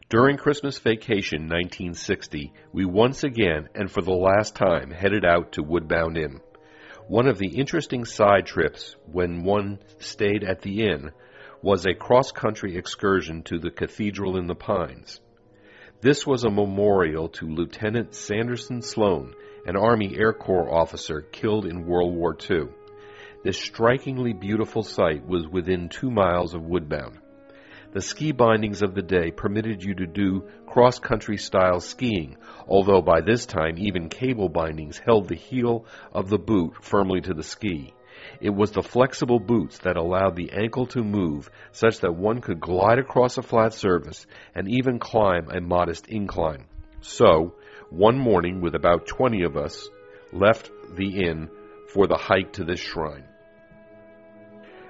During Christmas vacation 1960, we once again, and for the last time, headed out to Woodbound Inn. One of the interesting side trips, when one stayed at the inn, was a cross-country excursion to the Cathedral in the Pines. This was a memorial to Lieutenant Sanderson Sloan, an Army Air Corps officer killed in World War II. This strikingly beautiful site was within 2 miles of Woodbound. The ski bindings of the day permitted you to do cross-country style skiing, although by this time even cable bindings held the heel of the boot firmly to the ski. It was the flexible boots that allowed the ankle to move such that one could glide across a flat surface and even climb a modest incline. So, one morning with about 20 of us, left the inn for the hike to this shrine.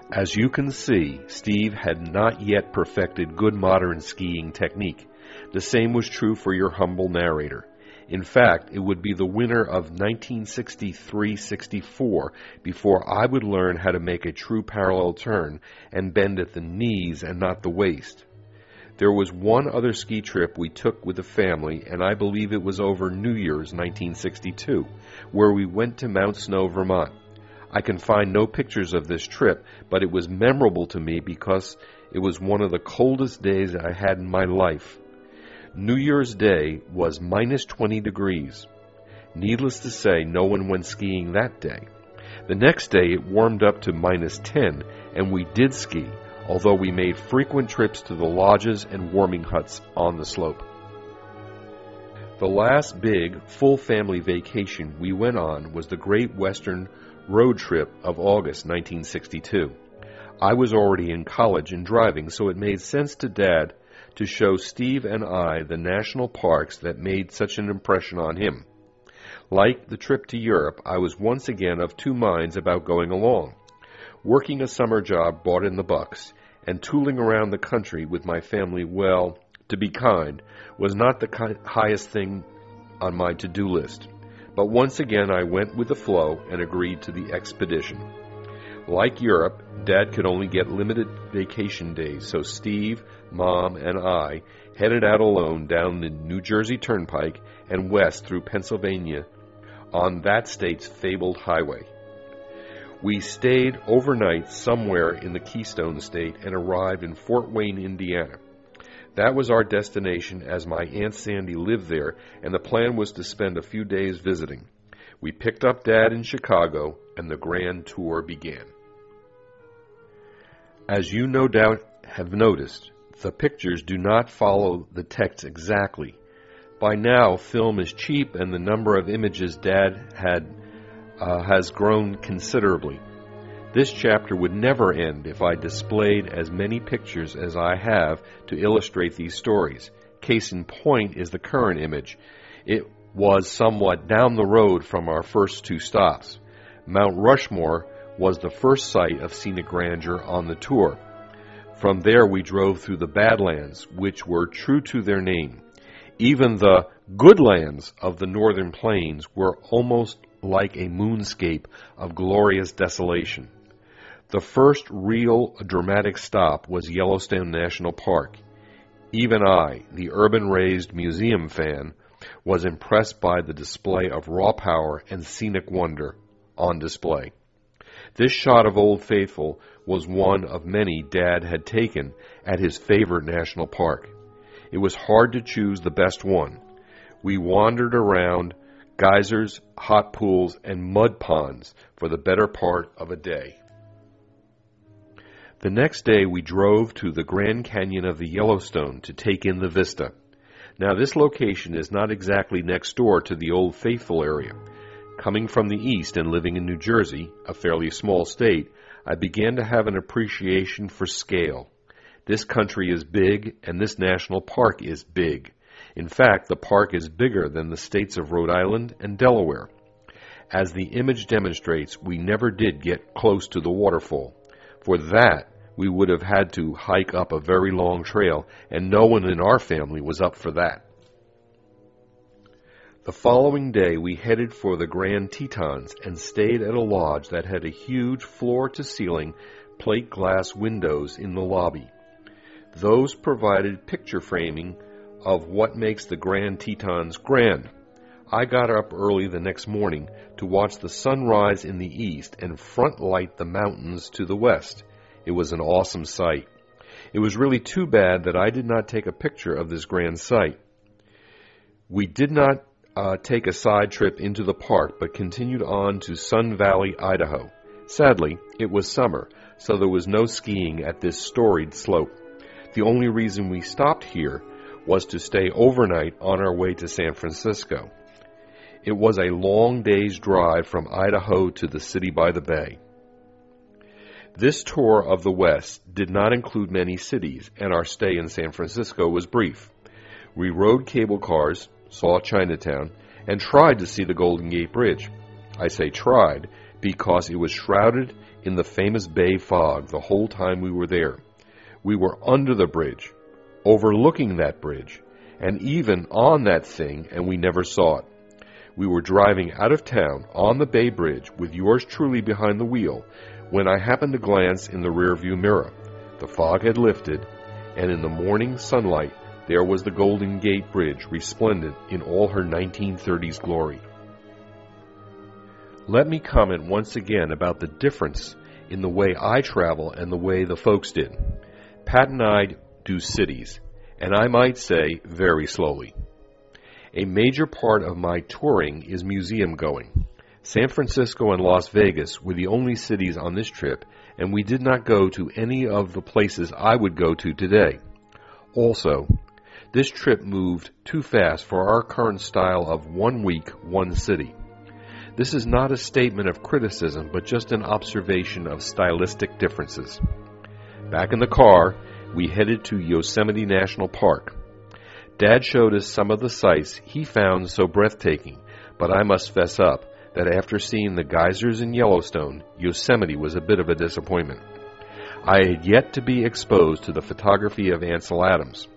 As you can see, Steve had not yet perfected good modern skiing technique. The same was true for your humble narrator. In fact, it would be the winter of 1963-64 before I would learn how to make a true parallel turn and bend at the knees and not the waist. There was one other ski trip we took with the family, and I believe it was over New Year's 1962, where we went to Mount Snow, Vermont. I can find no pictures of this trip, but it was memorable to me because it was one of the coldest days I had in my life. New Year's Day was minus 20 degrees. Needless to say, no one went skiing that day. The next day it warmed up to minus 10, and we did ski, although we made frequent trips to the lodges and warming huts on the slope. The last big, full family vacation we went on was the Great Western Road trip of August 1962. I was already in college and driving, so it made sense to Dad to show Steve and I the national parks that made such an impression on him. Like the trip to Europe, I was once again of two minds about going along. Working a summer job brought in the bucks, and tooling around the country with my family, well, to be kind, was not the highest thing on my to-do list. But once again I went with the flow and agreed to the expedition. Like Europe, Dad could only get limited vacation days, so Steve, Mom, and I headed out alone down the New Jersey Turnpike and west through Pennsylvania on that state's fabled highway. We stayed overnight somewhere in the Keystone State and arrived in Fort Wayne, Indiana. That was our destination, as my Aunt Sandy lived there, and the plan was to spend a few days visiting. We picked up Dad in Chicago, and the grand tour began. As you no doubt have noticed, the pictures do not follow the text exactly. By now, film is cheap, and the number of images Dad has grown considerably. This chapter would never end if I displayed as many pictures as I have to illustrate these stories. Case in point is the current image. It was somewhat down the road from our first two stops. Mount Rushmore was the first site of scenic grandeur on the tour. From there we drove through the Badlands, which were true to their name. Even the good lands of the northern plains were almost like a moonscape of glorious desolation. The first real dramatic stop was Yellowstone National Park. Even I, the urban-raised museum fan, was impressed by the display of raw power and scenic wonder on display. This shot of Old Faithful was one of many Dad had taken at his favorite national park. It was hard to choose the best one. We wandered around geysers, hot pools, and mud ponds for the better part of a day. The next day we drove to the Grand Canyon of the Yellowstone to take in the vista. Now this location is not exactly next door to the Old Faithful area. Coming from the east and living in New Jersey, a fairly small state, I began to have an appreciation for scale. This country is big, and this national park is big. In fact, the park is bigger than the states of Rhode Island and Delaware. As the image demonstrates, we never did get close to the waterfall. For that, we would have had to hike up a very long trail, and no one in our family was up for that. The following day, we headed for the Grand Tetons and stayed at a lodge that had a huge floor-to-ceiling plate glass windows in the lobby. Those provided picture framing of what makes the Grand Tetons grand. I got up early the next morning to watch the sun rise in the east and front light the mountains to the west. It was an awesome sight. It was really too bad that I did not take a picture of this grand sight. We did not take a side trip into the park, but continued on to Sun Valley, Idaho. Sadly, it was summer, so there was no skiing at this storied slope. The only reason we stopped here was to stay overnight on our way to San Francisco. It was a long day's drive from Idaho to the city by the bay. This tour of the West did not include many cities, and our stay in San Francisco was brief. We rode cable cars, saw Chinatown, and tried to see the Golden Gate Bridge. I say tried because it was shrouded in the famous bay fog the whole time we were there. We were under the bridge, overlooking that bridge, and even on that thing, and we never saw it. We were driving out of town on the Bay Bridge with yours truly behind the wheel when I happened to glance in the rearview mirror. The fog had lifted, and in the morning sunlight there was the Golden Gate Bridge resplendent in all her 1930s glory. Let me comment once again about the difference in the way I travel and the way the folks did. Pat and I do cities, and I might say very slowly. A major part of my touring is museum going. San Francisco and Las Vegas were the only cities on this trip, and we did not go to any of the places I would go to today. Also, this trip moved too fast for our current style of 1 week, one city. This is not a statement of criticism, but just an observation of stylistic differences. Back in the car, we headed to Yosemite National Park. Dad showed us some of the sights he found so breathtaking, but I must fess up that after seeing the geysers in Yellowstone, Yosemite was a bit of a disappointment. I had yet to be exposed to the photography of Ansel Adams.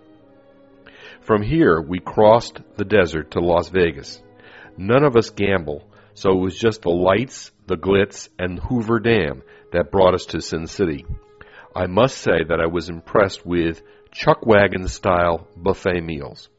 From here, we crossed the desert to Las Vegas. None of us gamble, so it was just the lights, the glitz, and Hoover Dam that brought us to Sin City. I must say that I was impressed with chuck wagon-style buffet meals.